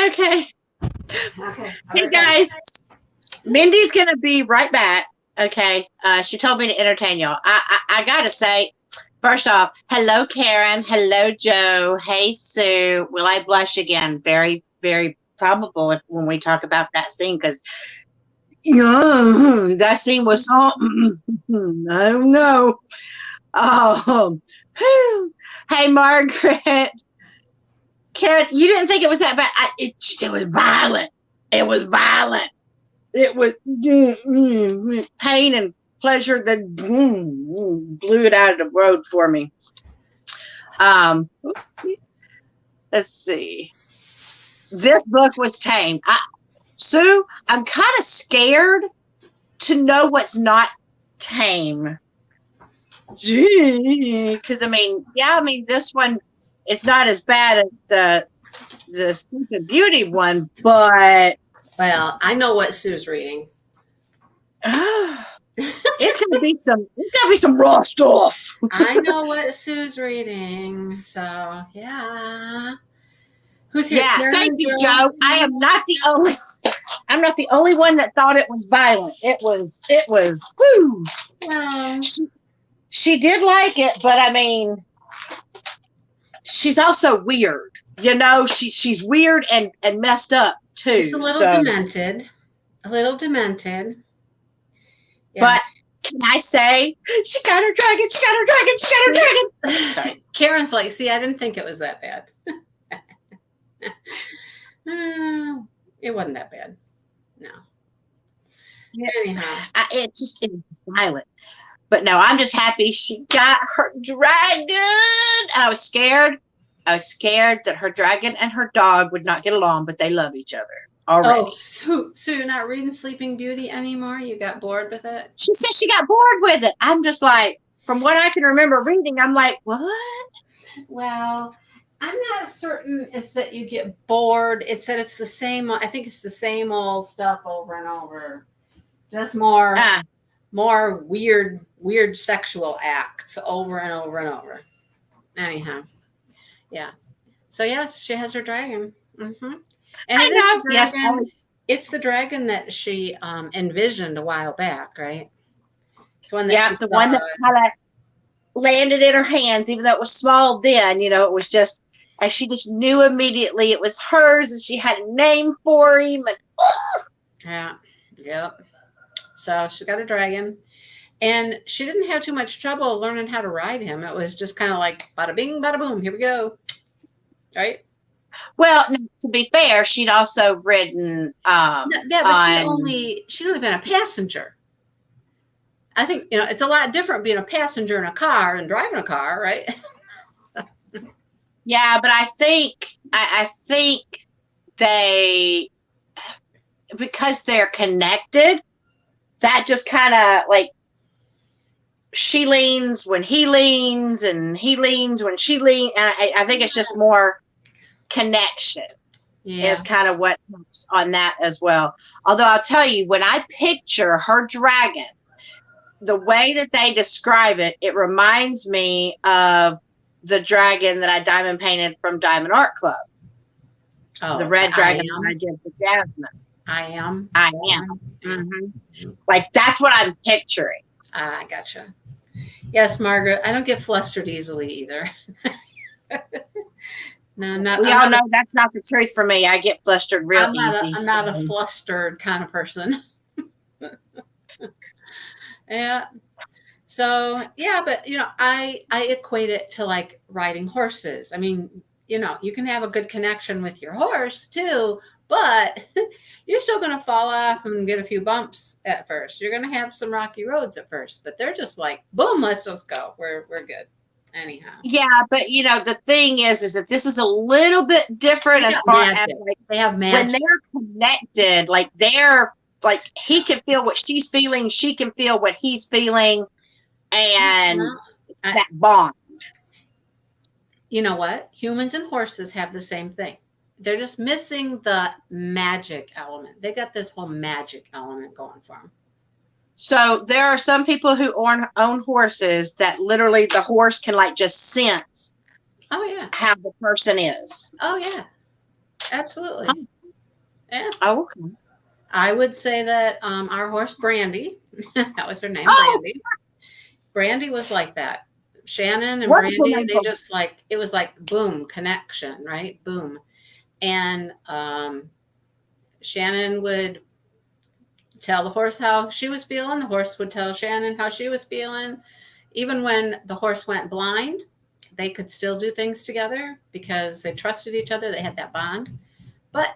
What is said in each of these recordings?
Okay. Okay. Hey guys, Mindy's gonna be right back. Okay. She told me to entertain y'all. I gotta say, first off, hello Karen, hello Joe, hey Sue. Will I blush again? Very, very probable when we talk about that scene, because that scene was so I don't know. Oh, hey Margaret. Karen, you didn't think it was that bad. It was violent. It was violent. It was pain and pleasure that blew it out of the road for me. Let's see. This book was tame. Sue, I'm kind of scared to know what's not tame. Because this one, it's not as bad as the Sleeping Beauty one, but well, I know what Sue's reading. It's gonna be some raw stuff. I know what Sue's reading, so yeah. Who's here? Yeah, Karen, thank you, Joe, Joe. Sue? I'm not the only one that thought it was violent. It was whoo. Well, she did like it, but I mean, she's also weird. You know, she's weird and messed up too. she's a little demented. A little demented. Yeah. But can I say she got her dragon? She got her dragon. She got her dragon. Sorry, Karen's like, see, I didn't think it was that bad. It wasn't that bad. No. Yeah. Anyhow, it was violent. But no, I'm just happy she got her dragon. And I was scared. I was scared that her dragon and her dog would not get along, but they love each other already. Oh, so you're not reading Sleeping Beauty anymore? You got bored with it? She said she got bored with it. I'm just like, from what I can remember reading, I'm like, what? Well, I'm not certain it's that you get bored. It's that it's the same. I think it's the same old stuff over and over. Just more weird sexual acts over and over and over. Anyhow, yeah. So yes, she has her dragon. Mm-hmm. And I know. Yes, it's the dragon that she envisioned a while back, right? It's one that the one that kind of landed in her hands, even though it was small then. You know, it was just, and she just knew immediately it was hers, and she had a name for him. And, yeah, yep. So she got a dragon, and she didn't have too much trouble learning how to ride him. It was just kind of like bada bing, bada boom. Here we go, right? Well, to be fair, she'd also ridden. But she'd only been a passenger. I think it's a lot different being a passenger in a car and driving a car, right? Yeah, but I think they, because they're connected, that just kind of like, she leans when he leans, and he leans when she leans, and I think it's just more connection is kind of what helps on that as well. Although I'll tell you, when I picture her dragon, the way that they describe it, it reminds me of the dragon that I diamond painted from Diamond Art Club. The red dragon that I did for Jasmine. I am. Mm-hmm. Like, that's what I'm picturing. I gotcha. Yes, Margaret, I don't get flustered easily either. No, we all know that's not the truth for me. I get flustered real easy. I'm not a flustered kind of person. Yeah. So, yeah, but, I equate it to like riding horses. I mean, you can have a good connection with your horse too, but you're still going to fall off and get a few bumps at first. You're going to have some rocky roads at first, but they're just like, boom, let's just go. We're good. Anyhow. Yeah, but the thing is that this is a little bit different as far as like they have magic. When they're connected, like they're like, he can feel what she's feeling, she can feel what he's feeling, and that bond. You know what? Humans and horses have the same thing. They're just missing the magic element. They got this whole magic element going for them. So there are some people who own horses that literally the horse can like just sense how the person is. Oh yeah, absolutely. Yeah. Oh, okay. I would say that our horse Brandy, that was her name, Oh, Brandy. Brandy was like that. Shannon and wonderful Brandy, name they for just like it was like boom connection, right? Boom. And Shannon would tell the horse how she was feeling. The horse would tell Shannon how she was feeling. Even when the horse went blind, they could still do things together because they trusted each other. They had that bond. But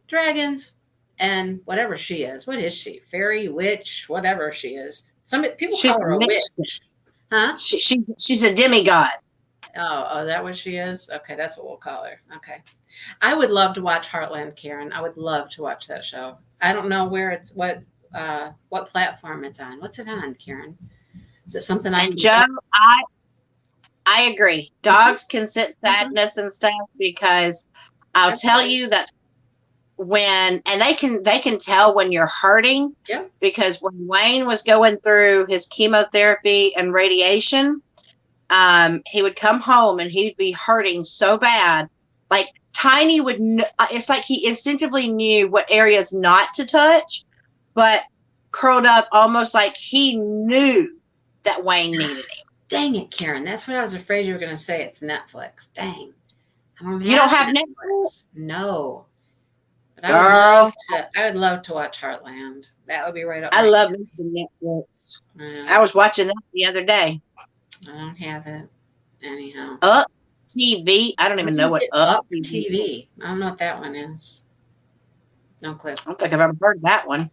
dragons and whatever she is, what is she? Fairy, witch, whatever she is. Some people she's call a her a witch, mixed. huh? She's a demigod. Oh, that what she is? Okay, that's what we'll call her. Okay. I would love to watch Heartland, Karen. I would love to watch that show. I don't know where it's what platform it's on. What's it on, Karen? Is it something I And can Joe, get? I agree. Mhm, Dogs can sense mhm. sadness and stuff because I'll tell Absolutely. you that and they can tell when you're hurting Yeah. because when Wayne was going through his chemotherapy and radiation, he would come home and he'd be hurting so bad. Like Tiny it's like he instinctively knew what areas not to touch, but curled up almost like he knew that Wayne needed him. Dang it, Karen. That's what I was afraid you were going to say. It's Netflix. Dang. I don't You don't have have Netflix. Netflix? No. But Girl, I would love to watch Heartland. That would be right up I my love me some Netflix. I alley. was watching that the other day. I don't have it. Anyhow. Up TV. I don't Where even do know you what get Up Up TV TV? is. I don't know what that one is. No clue. I don't think I've ever heard that one.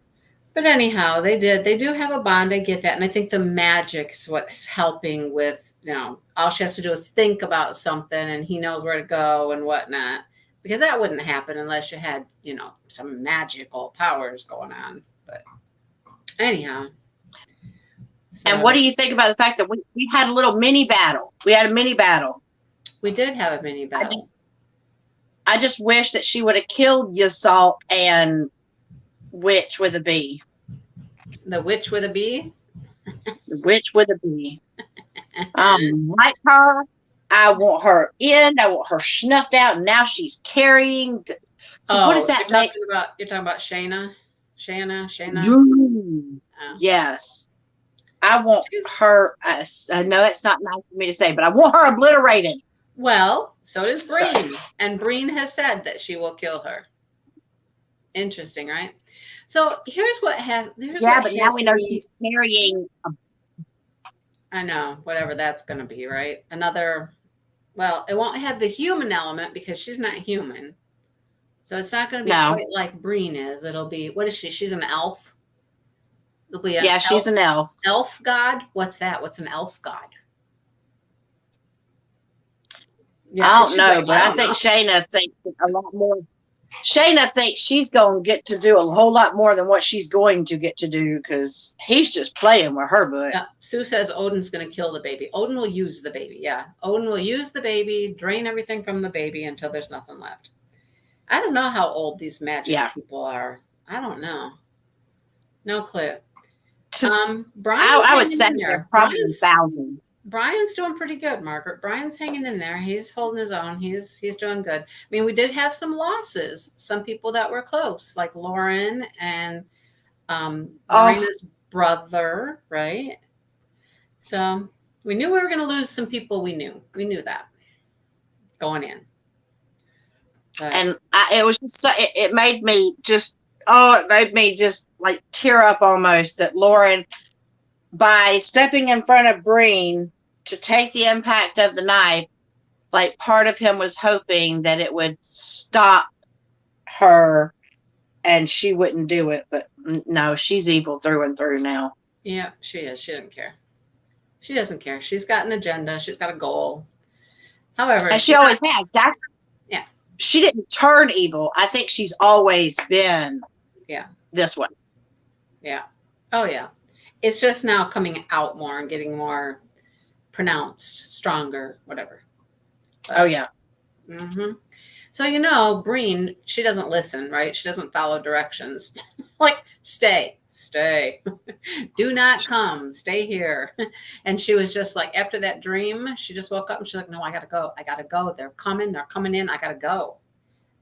But anyhow, they do have a bond. I get that. And I think the magic is what's helping with, all she has to do is think about something and he knows where to go and whatnot. Because that wouldn't happen unless you had, some magical powers going on. But anyhow. And So what do you think about the fact that we had a little mini battle? We had a mini battle. we did have a mini I battle. just I just wish that she would have killed Yasalt and Witch with a B. The witch with a B? Witch with a B. Like her. I want her in. I want her snuffed out. And now she's carrying. So what does that make? You're talking about Shayna? Shayna? Yes. I want She's, her. I know it's not nice for me to say, but I want her obliterated. well, so does Breen. Sorry. And Breen has said that she will kill her. Interesting, right? So here's what has. But now we know she's carrying. I know, whatever that's going to be, right? Well, it won't have the human element because she's not human. So it's not going to be quite like Breen is. It'll be, what is she? She's an elf. It'll be She's an elf. Elf god? What's that? What's an elf god? Yeah, I don't know, but I think Shayna thinks a lot more. Shayna thinks she's going to get to do a whole lot more than what she's going to get to do because he's just playing with her butt. Yeah. Sue says Odin's going to kill the baby. Odin will use the baby. Yeah. Odin will use the baby, drain everything from the baby until there's nothing left. I don't know how old these magic people are. I don't know. No clue. Brian, I would say they're probably 1,000. Brian's doing pretty good, Margaret. Brian's hanging in there. He's holding his own. He's doing good. I mean, we did have some losses. Some people that were close, like Lauren and Marina's brother, right? So we knew we were going to lose some people. We knew that going in. But, and it was just it made me just like tear up almost that Lauren, by stepping in front of Breen to take the impact of the knife, like part of him was hoping that it would stop her and she wouldn't do it. But no, she's evil through and through now. Yeah, she is. She doesn't care. She doesn't care. She's got an agenda. She's got a goal. However, and she always has. She didn't turn evil. I think she's always been this way. Yeah. Oh, yeah. It's just now coming out more and getting more pronounced, stronger, whatever. But, oh, yeah. Mm-hmm. So, Breen, she doesn't listen, right? She doesn't follow directions. Like, stay. Do not come. Stay here. And she was just like, after that dream, she just woke up and she's like, no, I got to go. They're coming in. I got to go.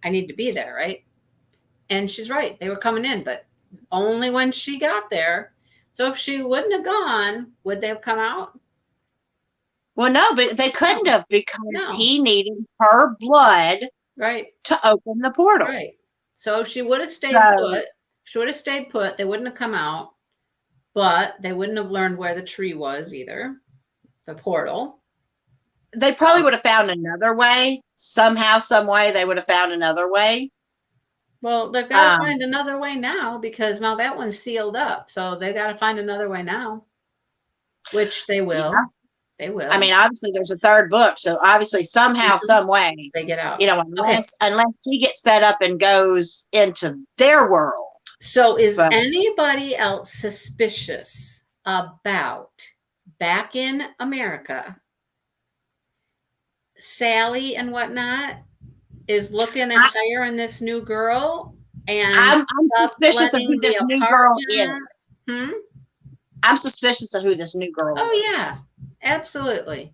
I need to be there, right? And she's right. They were coming in, but only when she got there. So if she wouldn't have gone, would they have come out? Well, no, but they couldn't have because No. he needed her blood Right. to open the portal. Right. So she would have stayed put. She would have stayed put. They wouldn't have come out, but they wouldn't have learned where the tree was either. The portal. They probably would have found another way. Somehow, some way, they would have found another way. Well, they've got to find another way now because now that one's sealed up. So they've got to find another way now, which they will. Yeah. They will. I mean, obviously, there's a third book. So obviously, somehow, some way, they get out. You know, unless she gets fed up and goes into their world. So is anybody else suspicious about back in America, Sally and whatnot is looking at hiring this new girl, and I'm suspicious of who this new girl is. I'm suspicious of who this new girl is. Oh yeah, absolutely.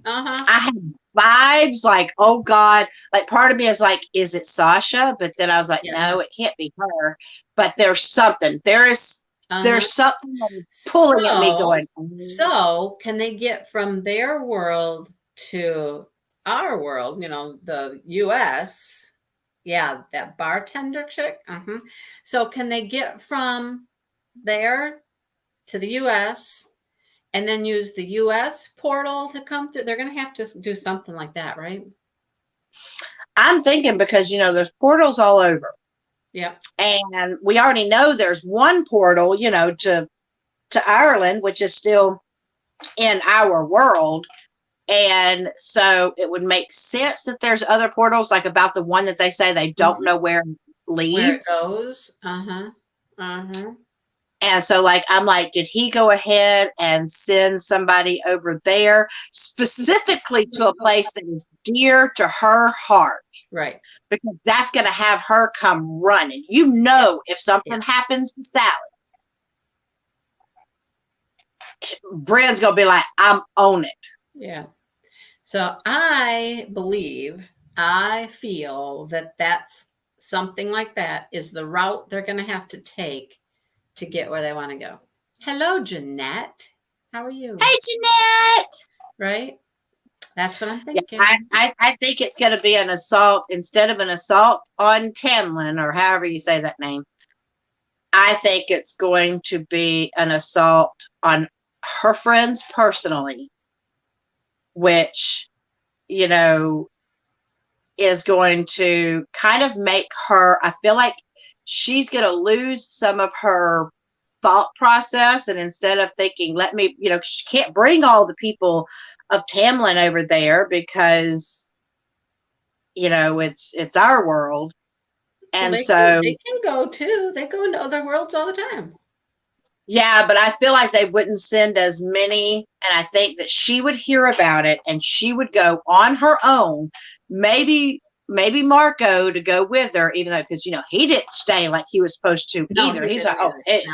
I have vibes like, oh God, like part of me is like, is it Sasha? But then I was like, no, it can't be her. But there's something. There's something that is pulling at me going. So can they get from their world to our world, you know, the US? Yeah, that bartender chick. So can they get from there to the US and then use the US portal to come through? They're going to have to do something like that, right? I'm thinking because, you know, there's portals all over. Yeah. And we already know there's one portal, you know, to Ireland, which is still in our world. And so it would make sense that there's other portals, like about the one that they say they don't know where it leads. Where it goes. And so, like, I'm like, did he go ahead and send somebody over there specifically to a place that is dear to her heart? Right. Because that's going to have her come running. You know, if something happens to Sally, Bryn's going to be like, I'm on it. Yeah. So I feel that that's something like that is the route they're going to have to take to get where they want to go. Hello, Jeanette. How are you? Hey, Jeanette. Right? That's what I'm thinking. Yeah, I think it's going to be an assault instead of an assault on Tamlin, or however you say that name. I think it's going to be an assault on her friends personally, which, you know, is going to kind of make her, I feel like she's going to lose some of her thought process. And instead of thinking, let me, you know, she can't bring all the people of Tamlin over there because, you know, it's our world. And well, they can go too. They go into other worlds all the time. Yeah, but I feel like they wouldn't send as many. And I think that she would hear about it and she would go on her own. Maybe Marco to go with her, even though, because, you know, he didn't stay like he was supposed to either. He's like, oh, hey,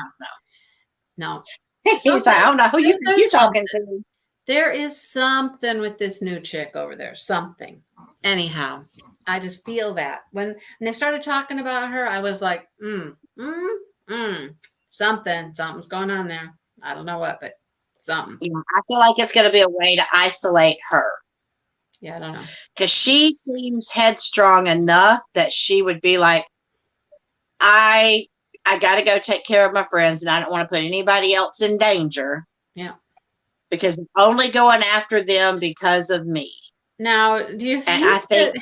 no. He's like, I don't know who you talking to. There is something with this new chick over there. Something. Anyhow, I just feel that when they started talking about her, I was like, something's going on there. I don't know what, but something. Yeah, I feel like it's going to be a way to isolate her. Yeah, I don't know. Because she seems headstrong enough that she would be like, I got to go take care of my friends and I don't want to put anybody else in danger. Yeah. Because I'm only going after them because of me. Now, do you think that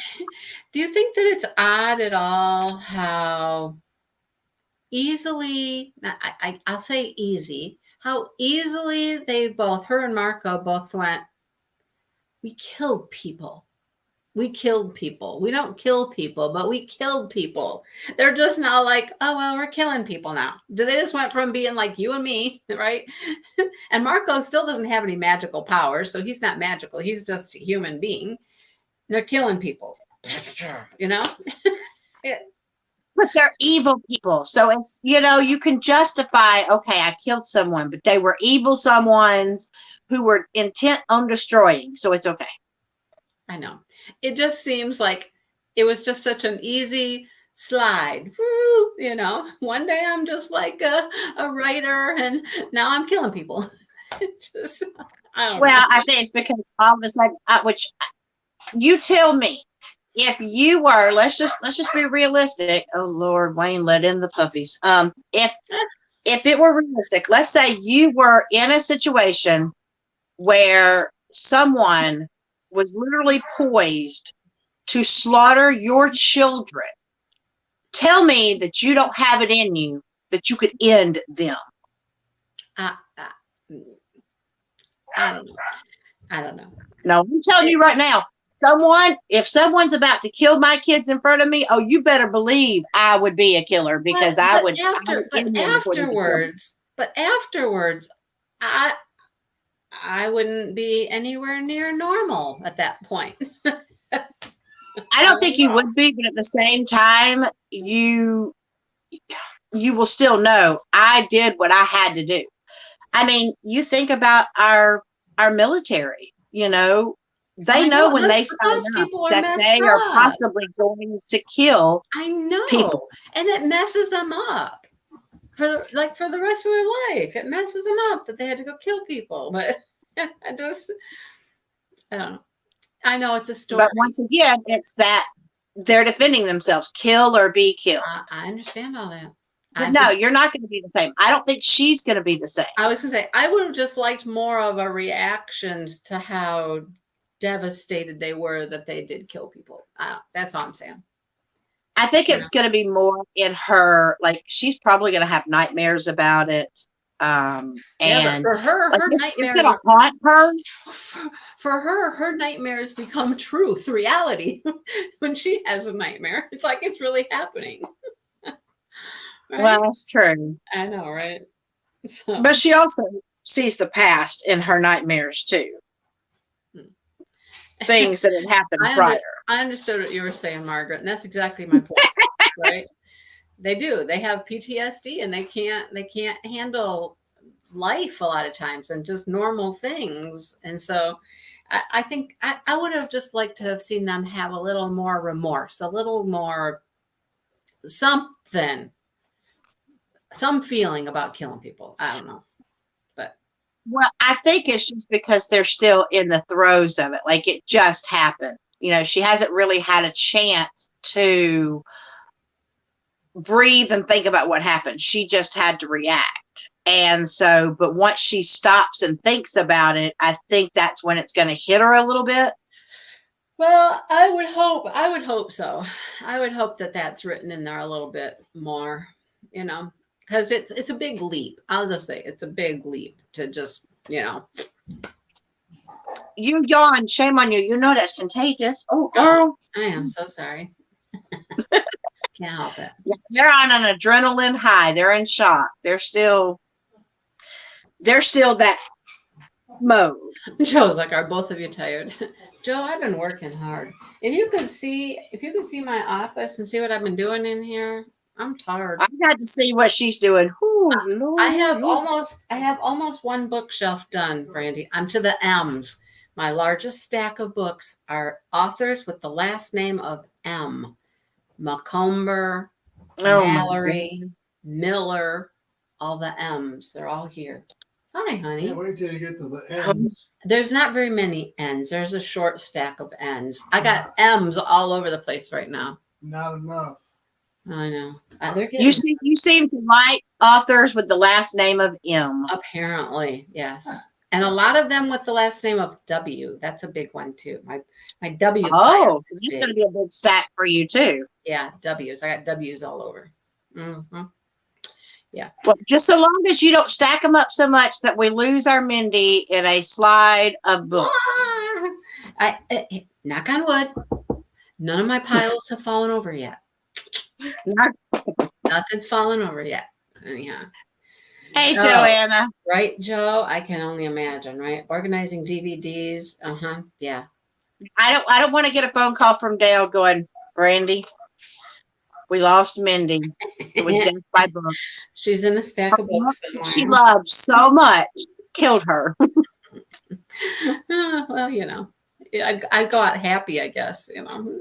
it's odd at all how easily, I'll say easy, how easily her and Marco both went, we killed people. We killed people. We don't kill people, but we killed people. They're just now like, oh, well, we're killing people now. They just went from being like you and me, right? And Marco still doesn't have any magical powers, so he's not magical. He's just a human being. They're killing people, you know? But they're evil people. So it's, you know, you can justify, okay, I killed someone, but they were evil someones who were intent on destroying. So it's okay. I know. It just seems like it was just such an easy slide. Woo, you know, one day I'm just like a writer, and now I'm killing people. Just, I don't know. I think it's because all of a sudden, which you tell me, if you were, let's just be realistic. Oh Lord, Wayne, let in the puppies. If it were realistic, let's say you were in a situation where someone was literally poised to slaughter your children. Tell me that you don't have it in you that you could end them. I don't know. I don't know. No, I'm telling you right now, if someone's about to kill my kids in front of me, oh, you better believe I would be a killer, because I would afterwards, I wouldn't be anywhere near normal at that point. I don't think you would be, but at the same time, you will still know I did what I had to do. I mean, you think about our military, you know, they know when they sign up that they are possibly going to kill. I know people. And it messes them up for the rest of their life. It messes them up that they had to go kill people. But I don't know. I know it's a story. But once again, it's that they're defending themselves, kill or be killed. I understand all that. But you're not going to be the same. I don't think she's going to be the same. I was going to say, I would have just liked more of a reaction to how devastated they were that they did kill people. That's all I'm saying. I think it's going to be more in her, like, she's probably going to have nightmares about it. And for her, her nightmares, it's going to haunt her. For her nightmares become truth, reality. When she has a nightmare, it's like it's really happening. Right? Well, it's true. I know, right? So. But she also sees the past in her nightmares too. Things that had happened prior. I understood what you were saying, Margaret, and that's exactly my point. Right? They do. They have PTSD, and they can't handle life a lot of times and just normal things. And so, I think I would have just liked to have seen them have a little more remorse, a little more something. Some feeling about killing people. I don't know. But well, I think it's just because they're still in the throes of it. Like, it just happened. You know, she hasn't really had a chance to breathe and think about what happened. She just had to react. And so, but once she stops and thinks about it, I think that's when it's going to hit her a little bit. Well, I would hope so. I would hope that that's written in there a little bit more, you know. Because it's a big leap. I'll just say it's a big leap to just, you know. You yawn. Shame on you. You know that's contagious. Oh, girl. I am so sorry. Can't help it. Yeah, they're on an adrenaline high. They're in shock. They're still that mode. Joe's like, are both of you tired? Joe, I've been working hard. If you could see my office and see what I've been doing in here. I'm tired. I got to see what she's doing. Ooh, Lord. I have almost one bookshelf done, Brandy. I'm to the M's. My largest stack of books are authors with the last name of M. Macomber, Mallory, Miller, all the M's. They're all here. Hi, honey. Yeah, wait till you get to the N's. There's not very many N's. There's a short stack of N's. I got M's all over the place right now. Not enough. I know. You seem to like authors with the last name of M. Apparently, yes. And a lot of them with the last name of W. That's a big one too. My W. Oh, it's going to be a big stack for you too. Yeah, W's. I got W's all over. Mm-hmm. Yeah. Well, just so long as you don't stack them up so much that we lose our Mindy in a slide of books. Knock on wood. None of my piles have fallen over yet. Nothing's fallen over yet. Anyhow. Hey, Joanna. Right, Joe? I can only imagine, right? Organizing DVDs. Yeah. I don't want to get a phone call from Dale going, Brandy, we lost Mindy. It was death by books. She's in a stack of books. She loved so much. Killed her. Well, you know. I'd go out happy, I guess, you know.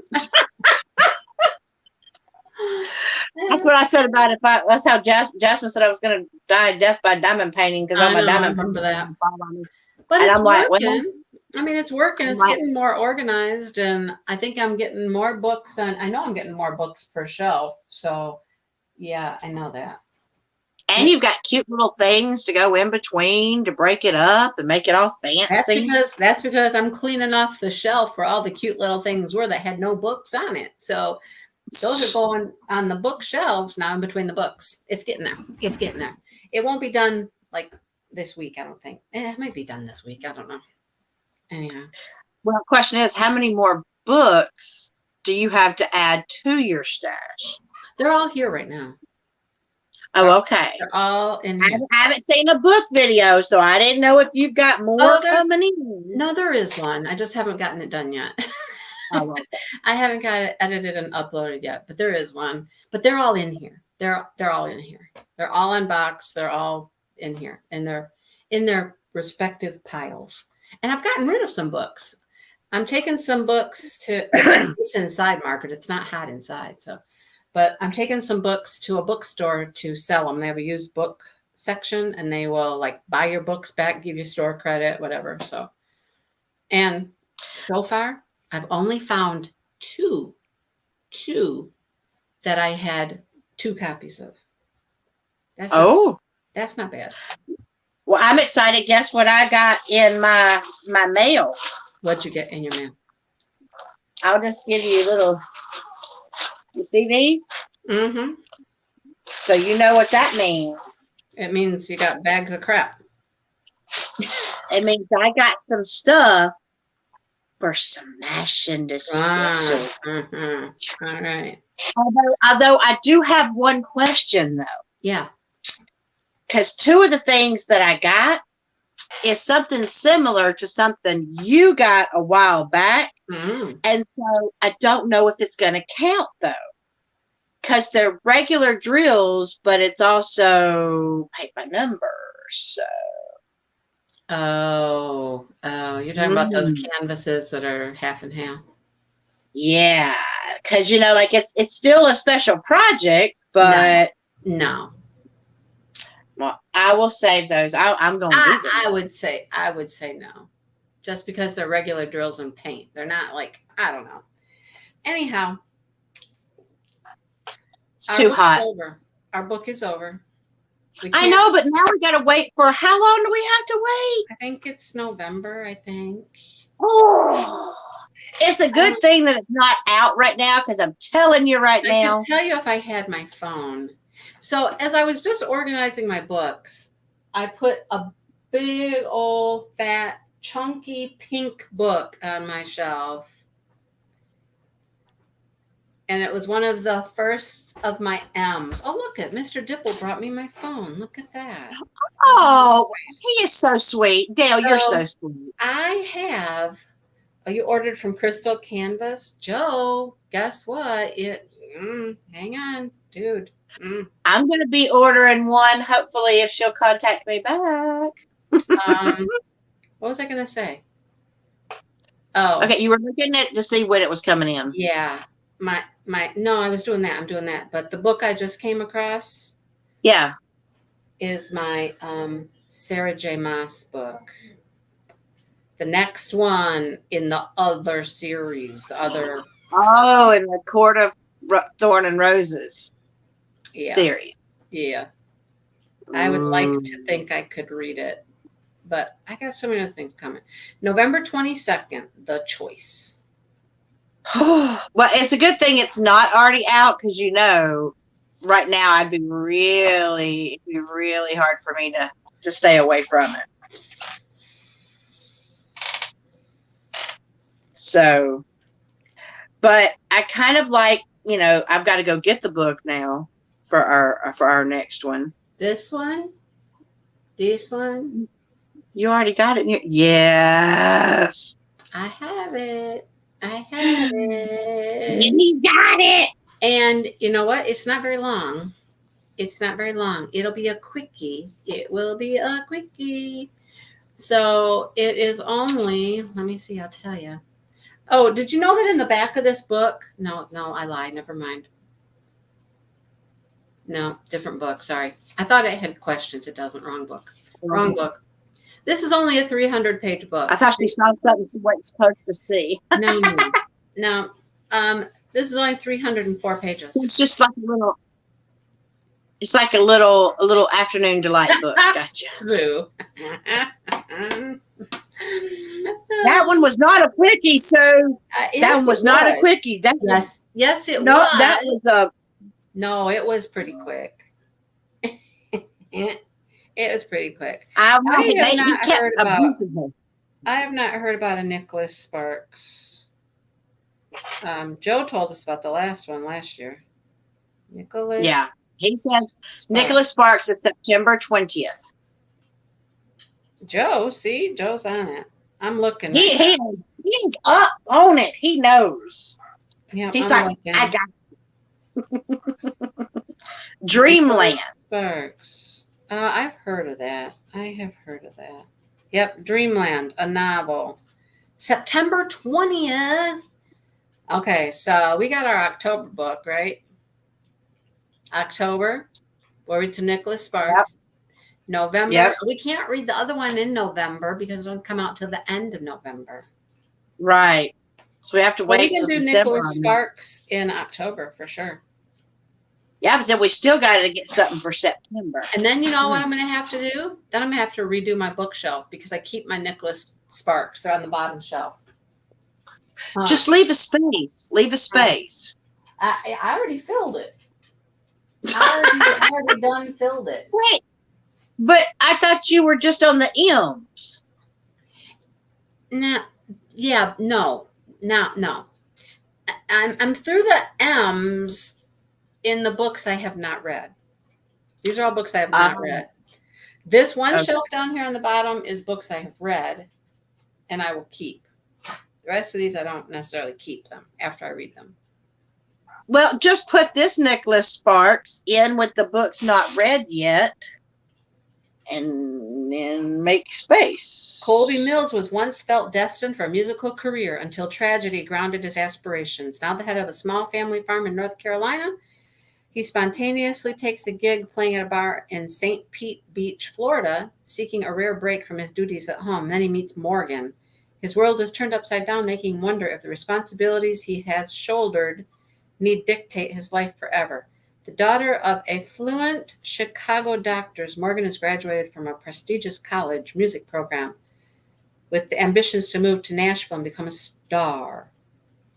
That's what I said about that's how Jasmine said I was going to die death by diamond painting because all my I diamond remember painting that. would fall on me. But And it's I'm like, well, working. I mean, it's working. I'm It's like, getting more organized, and I think I'm getting more books. I know I'm getting more books per shelf. So, yeah, I know that. and you've got cute little things to go in between to break it up and make it all fancy. That's because I'm cleaning off the shelf where all the cute little things were that had no books on it. So those are going on the bookshelves now in between the books. It's getting there. It's getting there. It won't be done like this week, I don't think. It might be done this week. I don't know. Anyhow. Well, the question is, how many more books do you have to add to your stash? They're all here right now. Oh, okay. They're all in here. I haven't seen a book video, so I didn't know if you've got more coming in. No, there is one. I just haven't gotten it done yet. Oh, okay. I haven't got it edited and uploaded yet, but there is one. But they're all in here. They're all in here. They're all unboxed. They're all in here, and they're in their respective piles. And I've gotten rid of some books. I'm taking some books to it's inside market. It's not hot inside, so. But I'm taking some books to a bookstore to sell them. They have a used book section, and they will like buy your books back, give you store credit, whatever. So, and so far, I've only found two that I had 2 copies of. That's not bad. Well, I'm excited. Guess what I got in my mail? What'd you get in your mail? I'll just give you a little. You see these? Mm-hmm. So you know what that means. It means you got bags of crap. It means I got some stuff for smashing dishes. Mm-hmm. All right. Although I do have one question though. Yeah. Because 2 of the things that I got is something similar to something you got a while back. Mm. And so I don't know if it's going to count though. Because they're regular drills, but it's also paint by numbers. So. Oh, you're talking about those canvases that are half and half. Yeah, because like it's still a special project, but no. Well, I will save those. I'm going to do them. I would say no, just because they're regular drills and paint. They're not like I don't know. Anyhow, it's too hot. Our book is over. I know, but now we got to wait for how long do we have to wait? I think it's November. I think. Oh, it's a good thing that it's not out right now because I'm telling you right now. I could tell you if I had my phone. So as I was just organizing my books, I put a big old fat chunky pink book on my shelf. And it was one of the first of my M's. Oh, look at Mr. Dipple brought me my phone. Look at that. Oh, he is so sweet. Dale, you're so sweet. I have. Oh, you ordered from Crystal Canvas? Joe, guess what? Hang on, dude. I'm going to be ordering one, hopefully, if she'll contact me back. What was I going to say? Oh. Okay, you were looking at to see when it was coming in. Yeah. No, I was doing that. I'm doing that. But the book I just came across is my Sarah J. Maas book. The next one in the other series. In the Court of Thorn and Roses series. Yeah. I would like to think I could read it. But I got so many other things coming. November 22nd, The Choice. Well, it's a good thing it's not already out because right now it'd be really hard for me to stay away from it. So, but I kind of like, I've got to go get the book now for our next one. This one? This one? You already got it. Yes. I have it. Minnie's got it. And you know what? It's not very long. It'll be a quickie. It will be a quickie. So it is only, let me see, I'll tell you. Oh, did you know that in the back of this book? No, I lied. Never mind. No, different book. Sorry. I thought it had questions. It doesn't. Wrong book. Wrong book. This is only a 300-page book. I thought she saw something she wasn't supposed to see. No. This is only 304 pages. It's just like a little. It's like a little afternoon delight book. Gotcha. Zoo. That one was not a quickie, so that one was not a quickie. That yes, it no, was. that was a. No, it was pretty quick. It was pretty quick. I have not heard about a Nicholas Sparks. Joe told us about the last one last year. Nicholas. Yeah, he says Nicholas Sparks is September 20th. Joe, see, Joe's on it. I'm looking. He's up on it. He knows. Yeah, he's like, I got you. Dreamland. Sparks. I've heard of that. I have heard of that. Yep, Dreamland, a novel. September 20th. Okay, so we got our October book, right? October. We'll read some Nicholas Sparks. Yep. November. Yep. We can't read the other one in November because it doesn't come out till the end of November. Right. So we have to wait. We can do Nicholas Sparks in October for sure. Yeah, but then we still got to get something for September. And then you know what I'm going to have to do? Then I'm going to have to redo my bookshelf because I keep my Nicholas Sparks. They're on the bottom shelf. Just leave a space. Leave a space. I already filled it. I already done filled it. Wait. But I thought you were just on the M's. No. I'm through the M's in the books I have not read. These are all books I have not read. This one shelf down here on the bottom is books I have read and I will keep. The rest of these, I don't necessarily keep them after I read them. Well, just put this Nicholas Sparks in with the books not read yet and then make space. Colby Mills was once felt destined for a musical career until tragedy grounded his aspirations. Now the head of a small family farm in North Carolina, he spontaneously takes a gig playing at a bar in St. Pete Beach, Florida, seeking a rare break from his duties at home. Then he meets Morgan. His world is turned upside down, making him wonder if the responsibilities he has shouldered need dictate his life forever. The daughter of affluent Chicago doctors, Morgan has graduated from a prestigious college music program with the ambitions to move to Nashville and become a star.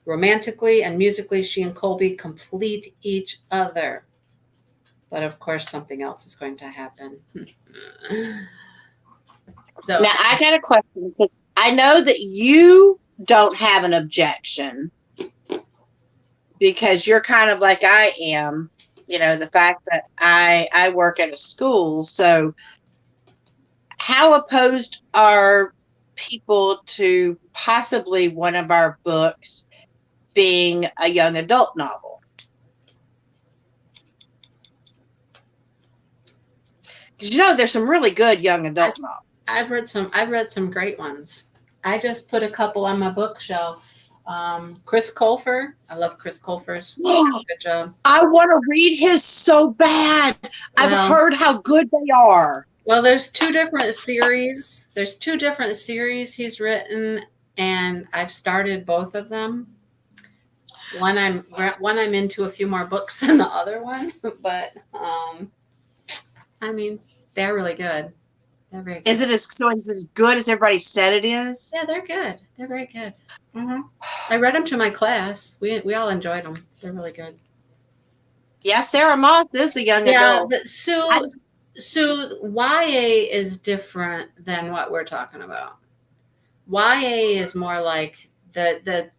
Romantically and musically, she and Colby complete each other. But of course, something else is going to happen. So now, I got a question because I know that you don't have an objection because you're kind of like I am. You know, the fact that I work at a school. So how opposed are people to possibly one of our books being a young adult novel? Because you know, there's some really good young adult novels. I've read some great ones. I just put a couple on my bookshelf. Chris Colfer. I love Chris Colfer's. Good job. I want to read his so bad. I've heard how good they are. Well, there's two different series. There's two different series he's written, and I've started both of them. One I'm into a few more books than the other one, but I mean, they're really good. They're very good. Is it as good as everybody said it is? Yeah, they're good. They're very good. Mm-hmm. I read them to my class. We all enjoyed them. They're really good. Yeah, Sarah Moss is a young adult. But Sue, YA is different than what we're talking about. YA is more like the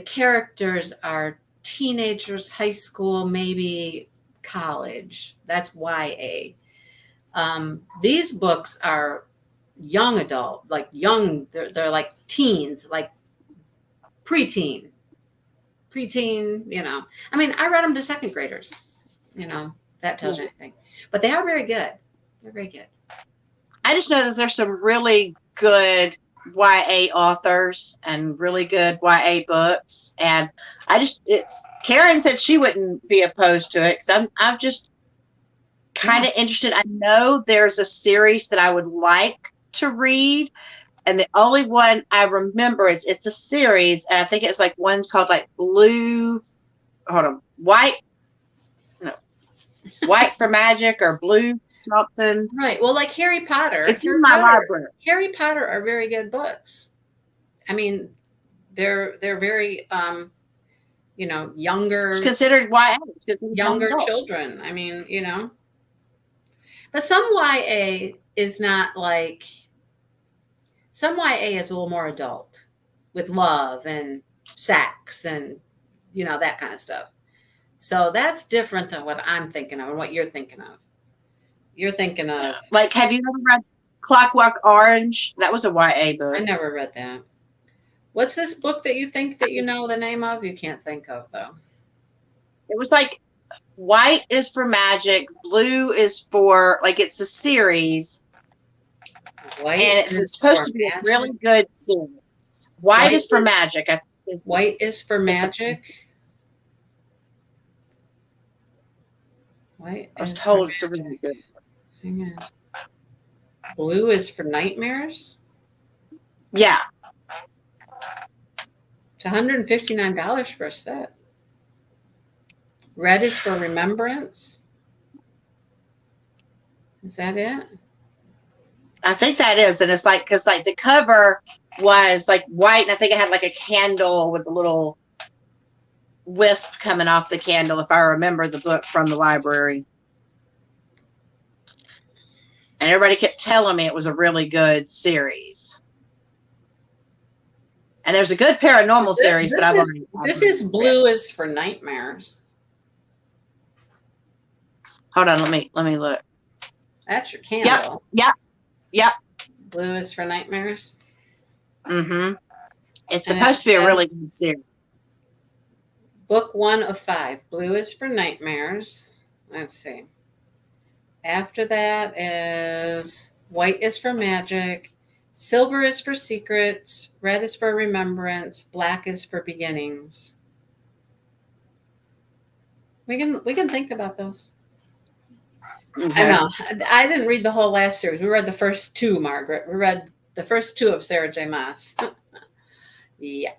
characters are teenagers, high school, maybe college. That's YA. These books are young adult, like young. They're like teens, like preteen. You know, I mean, I read them to second graders. You know, that tells you anything. But they are very good. They're very good. I just know that there's some really good YA authors and really good YA books, and Karen said she wouldn't be opposed to it because kind of interested. I know there's a series that I would like to read, and the only one I remember is it's a series, and I think it's like one's called like White for Magic or Blue something. Right. Well, like Harry Potter. It's in my library. Harry Potter are very good books. I mean, they're very younger. It's considered YA. Younger children. I mean, but some YA is not like. Some YA is a little more adult, with love and sex and that kind of stuff. So that's different than what I'm thinking of and what you're thinking of. You're thinking of like, have you ever read Clockwork Orange? That was a YA book. I never read that. What's this book that you think that you know the name of? You can't think of though. It was like white is for magic, blue is for like it's a series. White and it was supposed to be a really good series. White is for magic. White is for magic. White. I was told it's a really good. Hang on. Blue is for nightmares. Yeah. It's $159 for a set. Red is for remembrance. Is that it? I think that is, and it's like because like the cover was like white, and I think it had like a candle with a little wisp coming off the candle, if I remember the book from the library. And everybody kept telling me it was a really good series. And there's a good paranormal series, but this is Blue is for nightmares. Hold on, let me look. That's your candle. Yep. Blue is for nightmares. Mm-hmm. It's supposed to be a really good series. Book 1 of 5. Blue is for nightmares. Let's see. After that is white is for magic. Silver is for secrets. Red is for remembrance. Black is for beginnings. We can think about those. Okay. I know. I didn't read the whole last series. We read the first 2, Margaret. We read the first 2 of Sarah J. Maas. Yeah.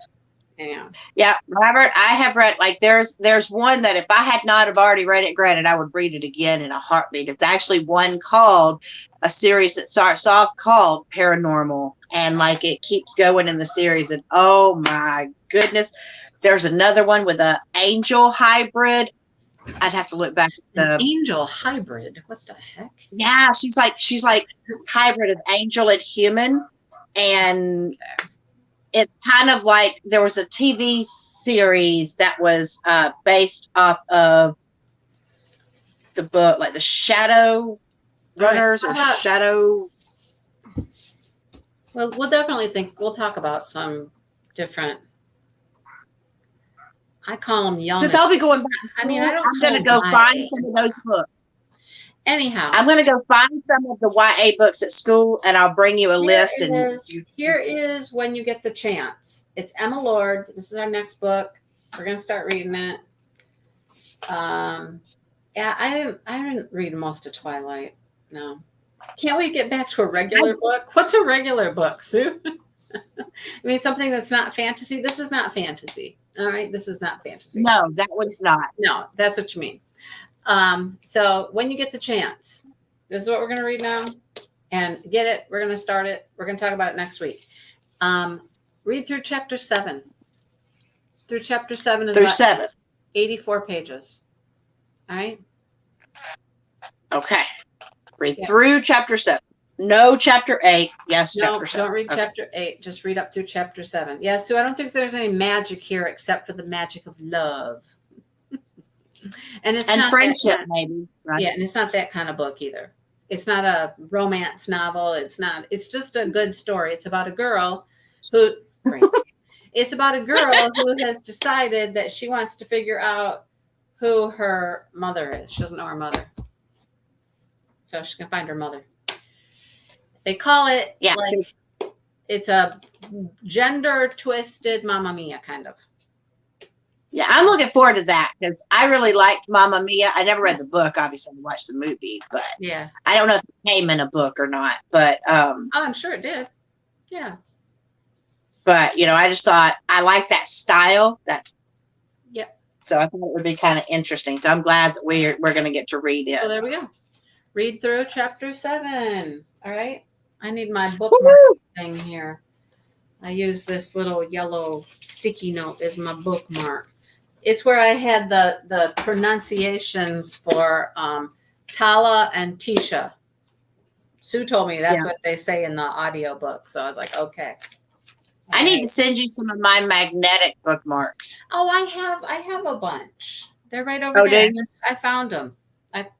Robert, I have read, like, there's one that if I had not have already read it, granted, I would read it again in a heartbeat. It's actually one called a series that starts off called Paranormal, and like it keeps going in the series, and oh my goodness, there's another one with an angel hybrid. I'd have to look back at the angel hybrid. What the heck? Yeah, she's like hybrid of angel and human, and it's kind of like there was a TV series that was based off of the book, like the Shadow Runners or Shadow. Well, we'll definitely we'll talk about some different. I call them young. Since I'll be going back to school, I'm going to go find some of those books. Anyhow, I'm going to go find some of the YA books at school, and I'll bring you a list. Here is When You Get the Chance. It's Emma Lord. This is our next book. We're going to start reading it. Yeah, I didn't read most of Twilight. No. Can't we get back to a regular book? What's a regular book, Sue? I mean, something that's not fantasy. This is not fantasy. All right, this is not fantasy. No, that one's not. No, that's what you mean. So When You Get the Chance, this is what we're going to read now, and get it. We're going to start it. We're going to talk about it next week. Read through chapter 7. Through chapter 7 is through 7, 84 pages. All right. Okay. Read through chapter 7. No chapter 8. Yes, chapter 7. Don't read chapter 8. Just read up through chapter 7. Yeah, so I don't think there's any magic here except for the magic of love. And not friendship, maybe. Right? Yeah, and it's not that kind of book either. It's not a romance novel. It's just a good story. It's about a girl who has decided that she wants to figure out who her mother is. She doesn't know her mother. So she's gonna find her mother. They call it it's a gender twisted Mamma Mia kind of. Yeah, I'm looking forward to that because I really liked Mamma Mia. I never read the book, obviously, I watched the movie, but Yeah. I don't know if it came in a book or not. But Oh, I'm sure it did. Yeah. But I just thought I like that style. Yep. So I thought it would be kind of interesting. So I'm glad that we're going to get to read it. So there we go. Read through chapter 7. All right. I need my bookmark Woo-hoo! thing here. I use this little yellow sticky note as my bookmark. It's where I had the pronunciations for Tala and Tisha. Sue told me that's what they say in the audiobook. So I was like, okay. I need to send you some of my magnetic bookmarks. Oh, I have a bunch. They're right over there. I found them.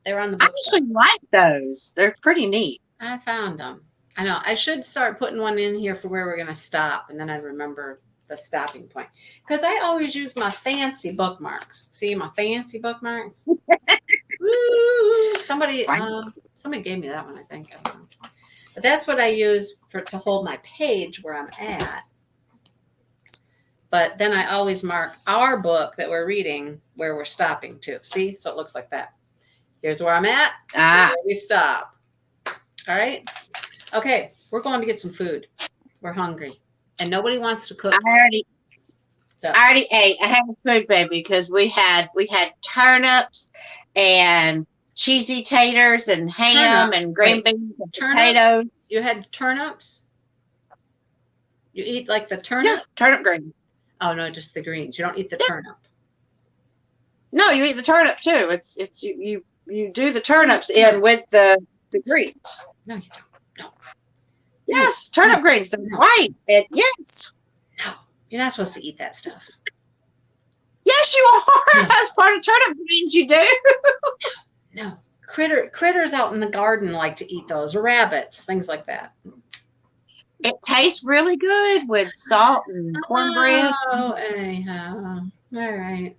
They're on the book. I actually like those. They're pretty neat. I found them. I know. I should start putting one in here for where we're going to stop, and then I remember the stopping point. Because I always use my fancy bookmarks. See my fancy bookmarks? Woo! Somebody gave me that one, I think. I don't know. But that's what I use to hold my page where I'm at. But then I always mark our book that we're reading where we're stopping to. See? So it looks like that. Here's where I'm at. Where we stop. All right? Okay. We're going to get some food. We're hungry. And nobody wants to cook. I already ate. I had a food baby because we had turnips and cheesy taters and ham and green beans and potatoes. You had turnips? You eat like the turnip? Yeah, turnip greens. Oh no, just the greens. You don't eat the turnip. No, you eat the turnip too. It's you do the turnips in with the greens. No, you don't. No. Yes, turnip greens. They're white. Yes. No, you're not supposed to eat that stuff. Yes, you are. No. As part of turnip greens, you do. No. Critters out in the garden like to eat those. Rabbits, things like that. It tastes really good with salt and cornbread. Oh, anyhow. All right.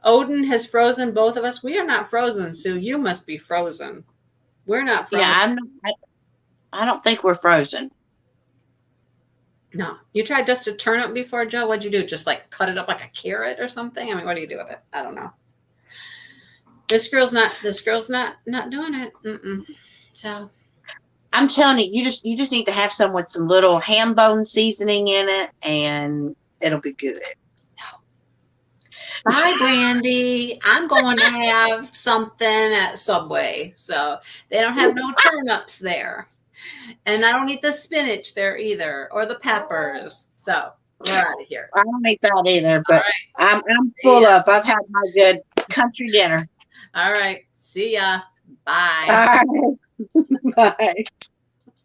Odin has frozen both of us. We are not frozen, Sue. You must be frozen. We're not frozen. Yeah, I don't think we're frozen. No. You tried just a turnip before, Joe? What'd you do? Just like cut it up like a carrot or something? I mean, what do you do with it? I don't know. This girl's not doing it. Mm-mm. So I'm telling you, you just need to have some with some little ham bone seasoning in it, and it'll be good. No. Bye, Brandy. I'm going to have something at Subway, so they don't have no turnips there, and I don't eat the spinach there either, or the peppers. So we're out of here. I don't eat that either, but I'm full up. I've had my good country dinner. All right. See ya. Bye. All right. Bye.